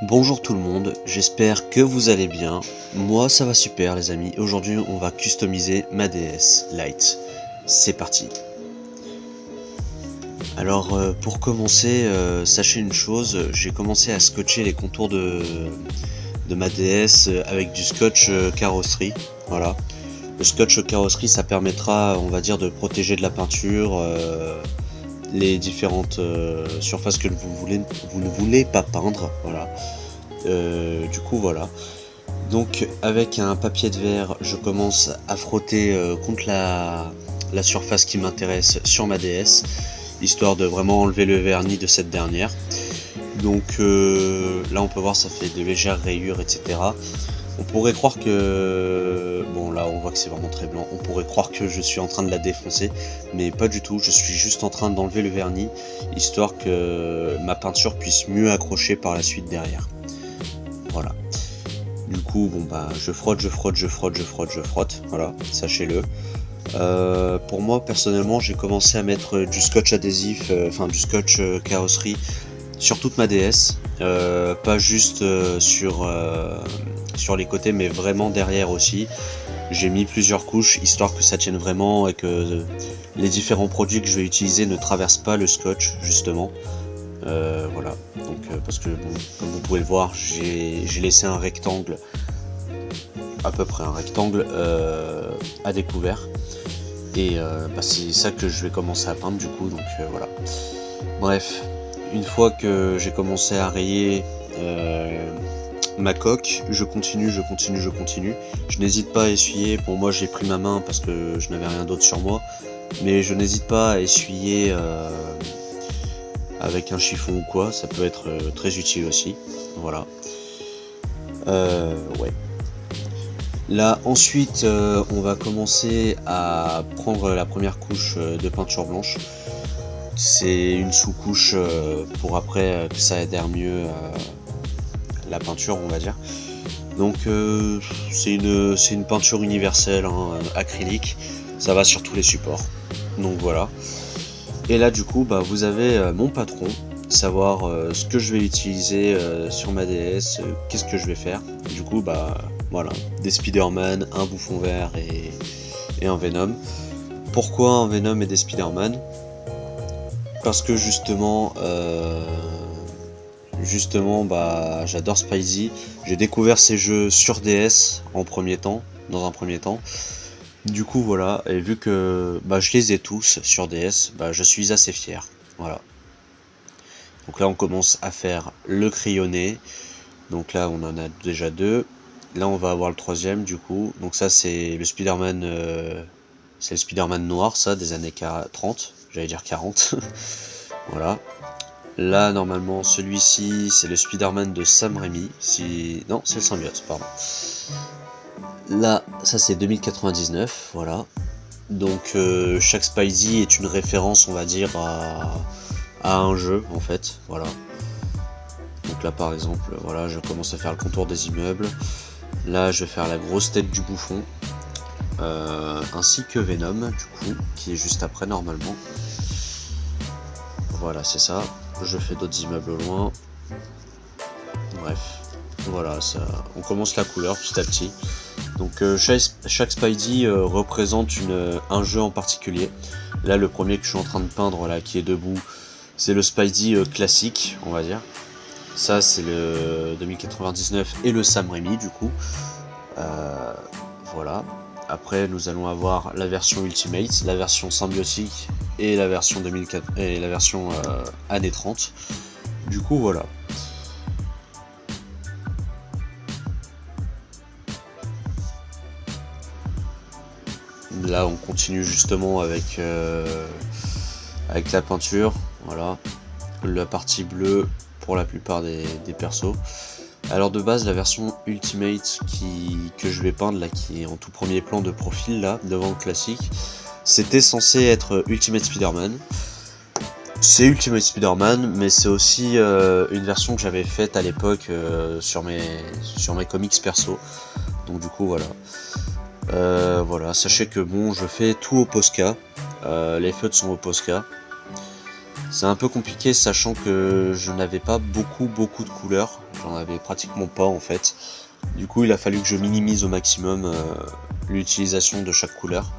Bonjour tout le monde, j'espère que vous allez bien. Moi ça va super les amis. Aujourd'hui on va customiser ma DS Lite. C'est parti. Alors pour commencer, sachez une chose, j'ai commencé à scotcher les contours de ma DS avec du scotch carrosserie. Voilà. Le scotch carrosserie ça permettra, on va dire, de protéger de la peinture les différentes surfaces que vous ne voulez pas peindre. Voilà. Du coup voilà. Donc avec un papier de verre, je commence à frotter contre la surface qui m'intéresse sur ma DS, histoire de vraiment enlever le vernis de cette dernière. Donc là on peut voir ça fait de légères rayures, etc. On pourrait croire que... Bon là on voit que c'est vraiment très blanc. On pourrait croire que je suis en train de la défoncer, mais pas du tout. Je suis juste en train d'enlever le vernis, histoire que ma peinture puisse mieux accrocher par la suite derrière. Voilà. Du coup, bon bah, je frotte, voilà, sachez-le. Pour moi, personnellement, j'ai commencé à mettre du scotch adhésif, enfin du scotch carrosserie sur toute ma DS, pas juste sur les côtés, mais vraiment derrière aussi. J'ai mis plusieurs couches, histoire que ça tienne vraiment et que les différents produits que je vais utiliser ne traversent pas le scotch, justement. Voilà, donc parce que bon, comme vous pouvez le voir, j'ai laissé un rectangle, à peu près un rectangle à découvert, et bah, c'est ça que je vais commencer à peindre du coup, donc voilà. Bref, une fois que j'ai commencé à rayer ma coque, je continue. Je n'hésite pas à essuyer. Bon, moi j'ai pris ma main parce que je n'avais rien d'autre sur moi, mais je n'hésite pas à essuyer avec un chiffon ou quoi, ça peut être très utile aussi. Voilà. Ouais. Là ensuite on va commencer à prendre la première couche de peinture blanche. C'est une sous-couche pour après que ça adhère mieux à la peinture, on va dire. Donc c'est une peinture universelle, hein, acrylique, ça va sur tous les supports. Donc voilà. Et là du coup bah, vous avez mon patron, savoir ce que je vais utiliser sur ma DS, qu'est-ce que je vais faire. Du coup bah voilà, des Spider-Man, un Bouffon Vert et un Venom. Pourquoi un Venom et des Spider-Man? Parce que justement bah j'adore Spidey. J'ai découvert ces jeux sur DS dans un premier temps. Du coup voilà, et vu que bah, je les ai tous sur DS, bah, je suis assez fier. Voilà. Donc là on commence à faire le crayonné. Donc là on en a déjà deux. Là on va avoir le troisième du coup. Donc ça c'est le Spider-Man noir, ça, des années 30, j'allais dire 40. Voilà. Là normalement celui-ci c'est le Spider-Man de Sam Raimi. Non, c'est le symbiote, pardon. Là ça c'est 2099, voilà. Donc chaque Spidey est une référence, on va dire, à un jeu en fait, voilà. Donc là par exemple, voilà, je commence à faire le contour des immeubles. Là je vais faire la grosse tête du bouffon, ainsi que Venom du coup, qui est juste après normalement. Voilà, c'est ça. Je fais d'autres immeubles au loin. Bref, voilà, ça, on commence la couleur petit à petit. Donc chaque Spidey représente un jeu en particulier. Là le premier que je suis en train de peindre, là, qui est debout, c'est le Spidey classique, on va dire. Ça c'est le 2099 et le Sam Raimi du coup. Voilà. Après nous allons avoir la version Ultimate, la version symbiotique et la version 2004 et la version années 30. Du coup voilà. Là on continue justement avec la peinture, voilà, la partie bleue pour la plupart des persos. Alors de base la version Ultimate que je vais peindre là, qui est en tout premier plan de profil là, devant le classique, c'était censé être Ultimate Spider-Man. C'est Ultimate Spider-Man, mais c'est aussi une version que j'avais faite à l'époque sur mes comics perso. Donc du coup voilà. Voilà, sachez que bon, je fais tout au Posca, les feutres sont au Posca. C'est un peu compliqué sachant que je n'avais pas beaucoup de couleurs, j'en avais pratiquement pas en fait. Du coup il a fallu que je minimise au maximum l'utilisation de chaque couleur.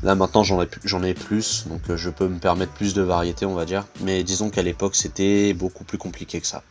Là maintenant j'en ai plus, donc je peux me permettre plus de variété on va dire, mais disons qu'à l'époque c'était beaucoup plus compliqué que ça.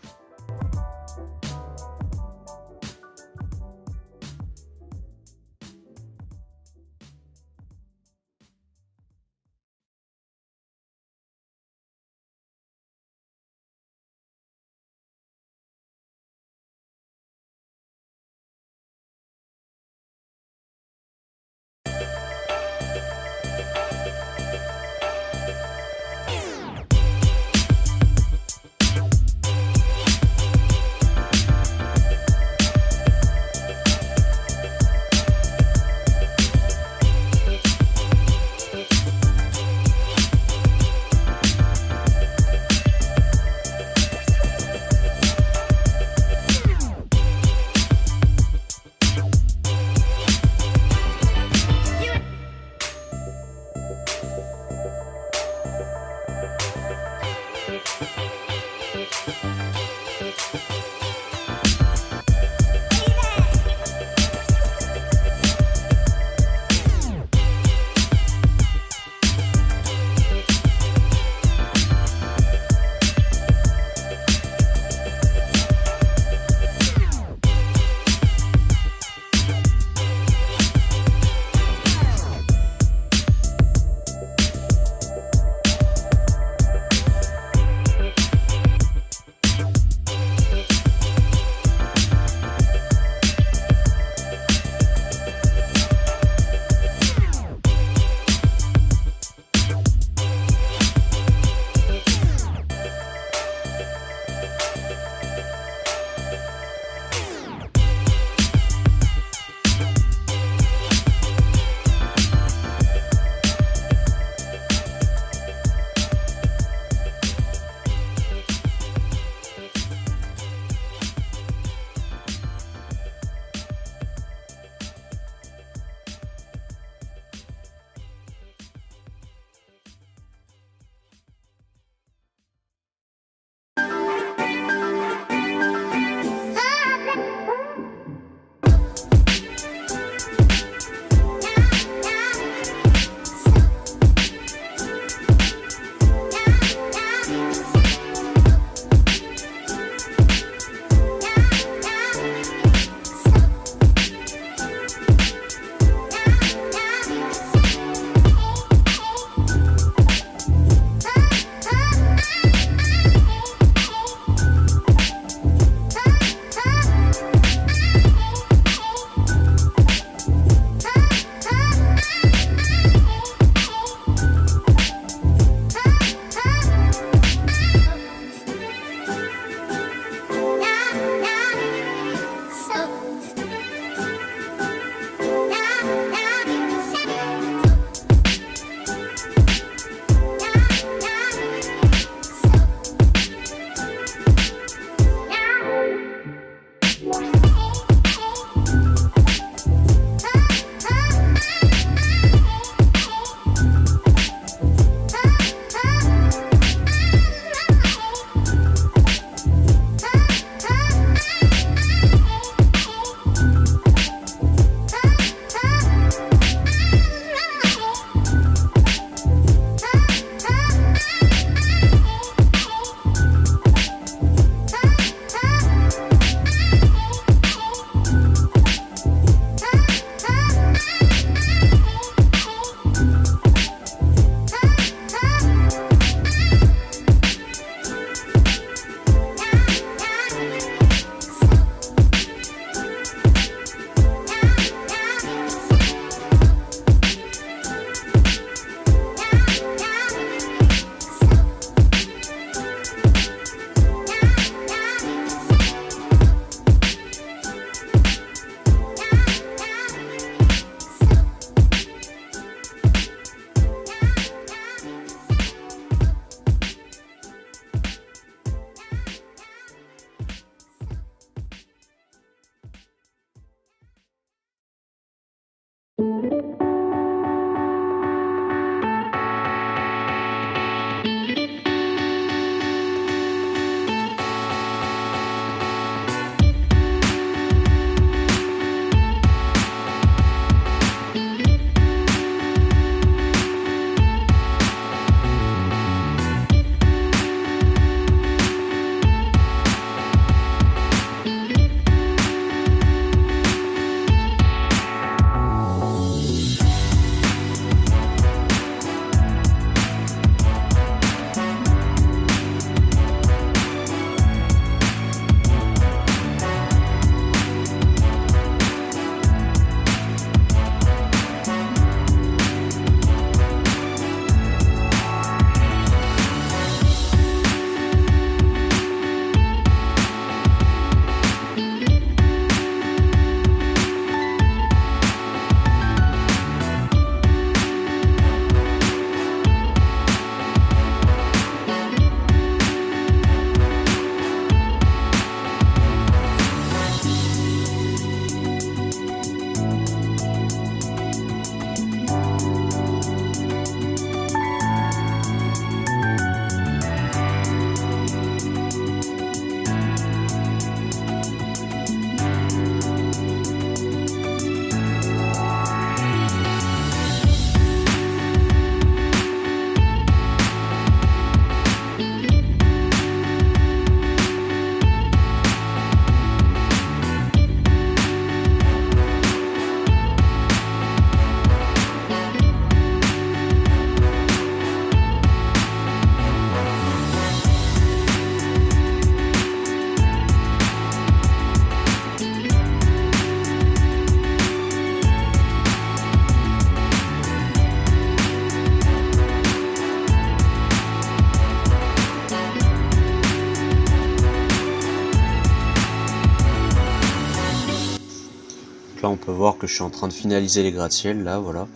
là on peut voir que je suis en train de finaliser les gratte-ciel, là voilà.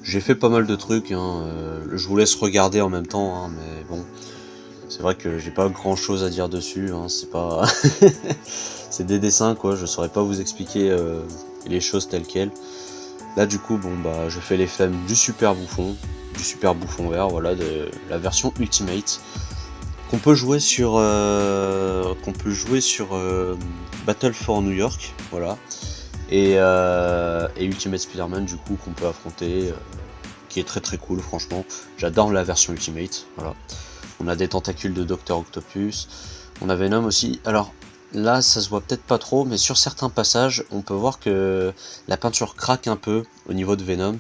J'ai fait pas mal de trucs, hein, je vous laisse regarder en même temps, hein, mais bon. C'est vrai que j'ai pas grand chose à dire dessus, hein, c'est pas... c'est des dessins quoi, je saurais pas vous expliquer les choses telles quelles. Là du coup, bon bah je fais les flammes du super bouffon vert, voilà, de la version Ultimate. Qu'on peut jouer sur Battle for New York, voilà, et Ultimate Spider-Man du coup qu'on peut affronter, qui est très très cool franchement. J'adore la version Ultimate, voilà. On a des tentacules de Dr Octopus, on a Venom aussi. Alors là ça se voit peut-être pas trop, mais sur certains passages on peut voir que la peinture craque un peu au niveau de Venom.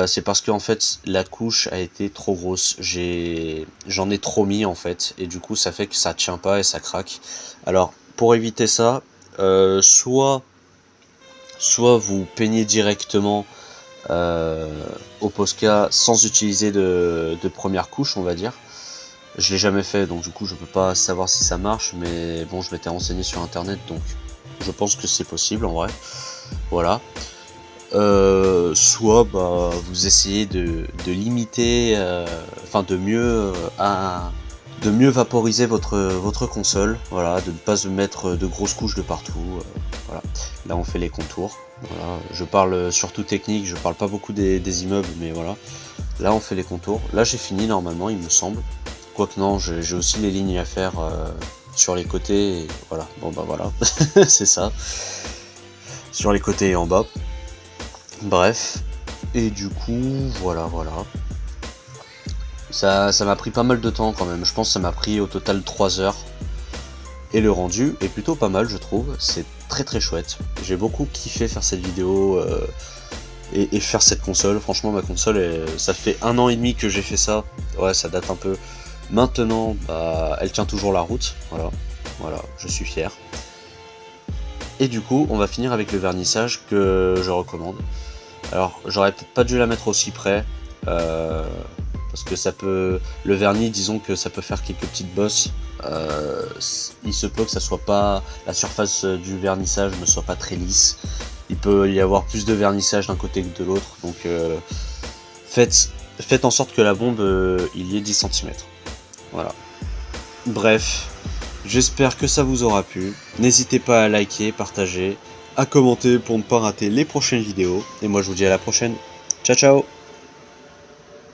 C'est parce que en fait la couche a été trop grosse, j'en ai trop mis en fait, et du coup ça fait que ça tient pas et ça craque. Alors pour éviter ça, soit vous peignez directement au Posca sans utiliser de première couche, on va dire. Je l'ai jamais fait, donc du coup je peux pas savoir si ça marche, mais bon, je m'étais renseigné sur internet, donc je pense que c'est possible en vrai. Voilà. Soit bah, vous essayez de limiter, enfin de mieux vaporiser votre console, voilà, de ne pas mettre de grosses couches de partout, voilà. Là on fait les contours, voilà. Je parle surtout technique, je parle pas beaucoup des immeubles, mais voilà. Là on fait les contours, là j'ai fini normalement il me semble, quoique non, j'ai aussi les lignes à faire sur les côtés, et voilà, bon bah voilà, c'est ça, sur les côtés et en bas. Bref, et du coup, voilà. Ça m'a pris pas mal de temps quand même, je pense que ça m'a pris au total 3 heures. Et le rendu est plutôt pas mal, je trouve, c'est très très chouette. J'ai beaucoup kiffé faire cette vidéo et faire cette console. Franchement, ma console, ça fait 1 an et demi que j'ai fait ça, ouais, ça date un peu. Maintenant, bah, elle tient toujours la route, voilà, je suis fier. Et du coup, on va finir avec le vernissage que je recommande. Alors, j'aurais peut-être pas dû la mettre aussi près, parce que ça peut... Le vernis, disons que ça peut faire quelques petites bosses. Il se peut que ça soit pas... La surface du vernissage ne soit pas très lisse. Il peut y avoir plus de vernissage d'un côté que de l'autre. Donc, faites en sorte que la bombe, il y ait 10 cm. Voilà. Bref, j'espère que ça vous aura plu. N'hésitez pas à liker, partager, à commenter pour ne pas rater les prochaines vidéos. Et moi je vous dis à la prochaine. Ciao ciao.